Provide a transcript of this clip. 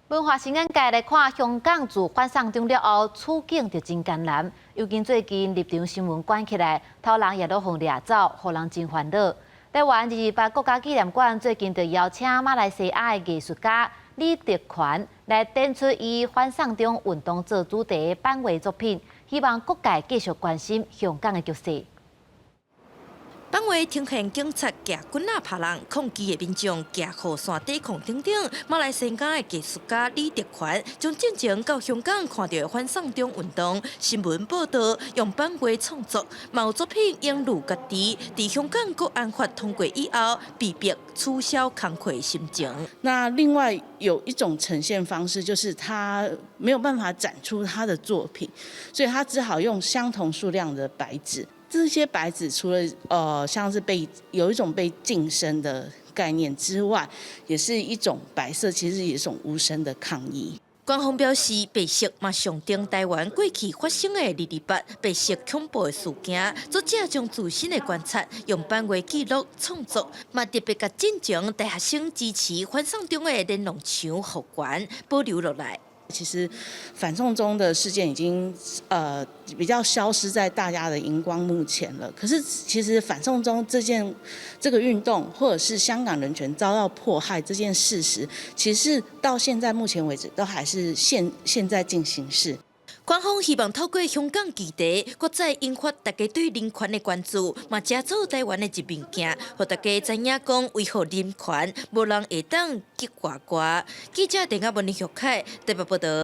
文化新闻界来看，香港自反送中了后，处境就真艰难。尤其最近立场新闻关起来，头人也都互掠走，互人真烦恼。台湾28国家纪念馆最近就邀请马来西亚的艺术家李德权来展出以反送中运动做主题的版画作品，希望各界继续关心香港的局势。 版画呈现警察举棍仔拍人，抗击的民众举雨伞抵抗等等。马来西亚的艺术家李德权将进前到香港看到的反送中运动新闻报道，用版画创作，毛作品引入家己在香港国安法通过以后，被迫取消工课心情。那另外有一种呈现方式，就是他没有办法展出他的作品，所以他只好用相同数量的白纸。 这些白纸除了像是有一种被晋升的概念之外，也是一种白色，其实也是一种无声的抗议。官方表示，白色嘛象征台湾过去发生的228白色恐怖的事件。作者将自身的观察用版画记录创作，嘛特别甲进前大学生支持反送中的连农墙复原保留落来。 其实，反送中的事件已经比较消失在大家的荧光幕前了。可是，其实反送中这个运动，或者是香港人权遭到迫害这件事实，其实到现在目前为止都还是现在进行式。 官方希望透过香港议题，搁再引发大家对人权的关注，嘛加做台湾的一面镜，互大家知影讲维护人权，无人会当激呱呱。记者电话文林玉凯台北报道。